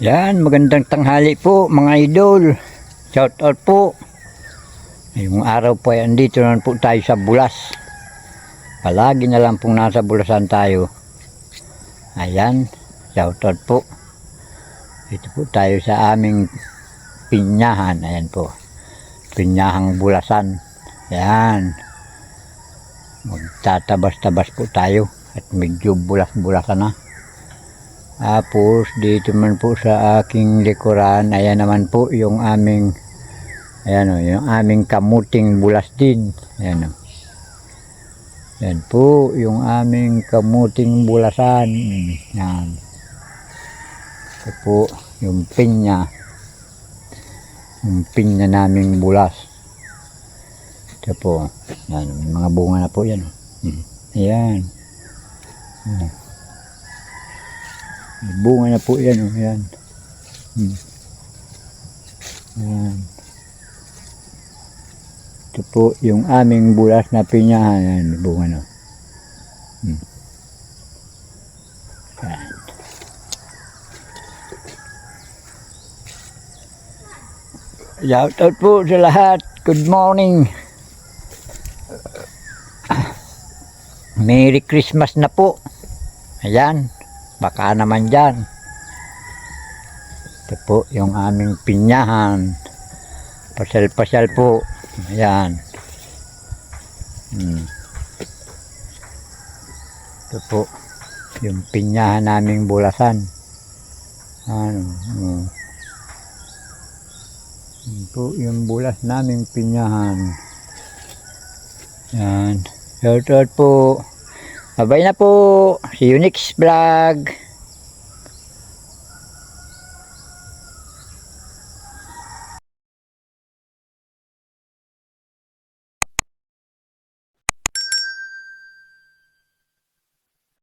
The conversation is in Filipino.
Yan, magandang tanghali po mga idol. Shout out po. Yung araw po ay andito naman po tayo sa Bulas. Palagi na lang pong nasa Bulasan tayo. Ayan, shout out po. Ito po tayo sa aming pinyahan. Ayan po, pinyahang Bulasan. Ayan, magtatabas-tabas po tayo at medyo bulas-bulasan na. Tapos dito man po sa aking likuran, ayan naman po yung aming, ayan o, yung aming kamuting bulas din. Ayan o, yan po yung aming kamuting bulasan. Yan, ito po yung pinya naming bulas. Ito po, yan, may mga bunga na po yan. Ayan, bunga na po yan, oh, yan. Yan. Ito po yung aming bulas na pinyahan. Yan, bunga na. Yan. Shout out po sa lahat. Good morning. Merry Christmas na po. Ayan. Baka naman dyan. Ito po yung aming pinyahan. Pasyal-pasyal po. Ayan. Ito po yung pinyahan naming bulasan. Ano? Ito po yung bulas naming pinyahan. Ayan. Shout out po. Bye na po. See you next vlog.